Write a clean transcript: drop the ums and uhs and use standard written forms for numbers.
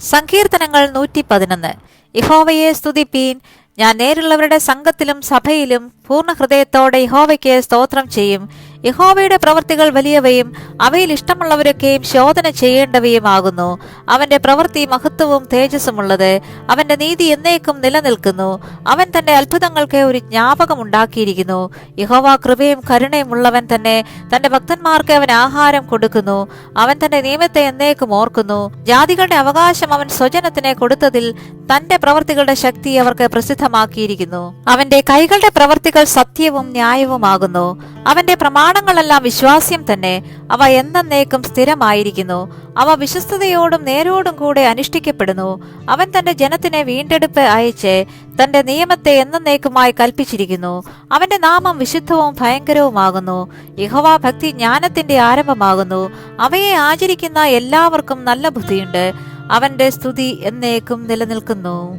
സങ്കീർത്തനങ്ങൾ 111. യഹോവയെ സ്തുതിപ്പീൻ. ഞാൻ നേരുള്ളവരുടെ സംഘത്തിലും സഭയിലും പൂർണ്ണ ഹൃദയത്തോടെ യഹോവയ്ക്ക് സ്തോത്രം ചെയ്യും. യഹോവയുടെ പ്രവൃത്തികൾ വലിയവയും അവയിൽ ഇഷ്ടമുള്ളവരൊക്കെയും ശോധന ചെയ്യേണ്ടവയുമാകുന്നു. അവന്റെ പ്രവൃത്തി മഹത്വവും തേജസ്സുമുള്ളത്. അവന്റെ നീതി എന്നേക്കും നിലനിൽക്കുന്നു. അവൻ തന്റെ അത്ഭുതങ്ങൾക്ക് ഒരു ജ്ഞാപകമുണ്ടാക്കിയിരിക്കുന്നു. യഹോവ കൃപയും കരുണയും ഉള്ളവൻ തന്നെ. തന്റെ ഭക്തന്മാർക്ക് അവൻ ആഹാരം കൊടുക്കുന്നു. അവൻ തന്റെ നിയമത്തെ എന്നേക്കും ഓർക്കുന്നു. ജാതികളുടെ അവകാശം അവൻ സ്വജനത്തിനെ കൊടുത്തതിൽ തന്റെ പ്രവൃത്തികളുടെ ശക്തി അവർക്ക് പ്രസിദ്ധമാക്കിയിരിക്കുന്നു. അവന്റെ കൈകളുടെ പ്രവൃത്തികൾ സത്യവും ന്യായവുമാകുന്നു. അവന്റെ പ്രമാണങ്ങളെല്ലാം വിശ്വാസ്യം തന്നെ. അവ എന്നേക്കും സ്ഥിരമായിരിക്കുന്നു. അവ വിശ്വസ്തയോടും നേരോടും കൂടെ അനുഷ്ഠിക്കപ്പെടുന്നു. അവൻ തന്റെ ജനത്തിന് വീണ്ടെടുപ്പ് അയച്ച് തന്റെ നിയമത്തെ എന്നേക്കുമായി കൽപ്പിച്ചിരിക്കുന്നു. അവന്റെ നാമം വിശുദ്ധവും ഭയങ്കരവുമാകുന്നു. യഹോവ ഭക്തി ജ്ഞാനത്തിന്റെ ആരംഭമാകുന്നു. അവയെ ആചരിക്കുന്ന എല്ലാവർക്കും നല്ല ബുദ്ധിയുണ്ട്. അവന്റെ സ്തുതി എന്നേക്കും നിലനിൽക്കുന്നു.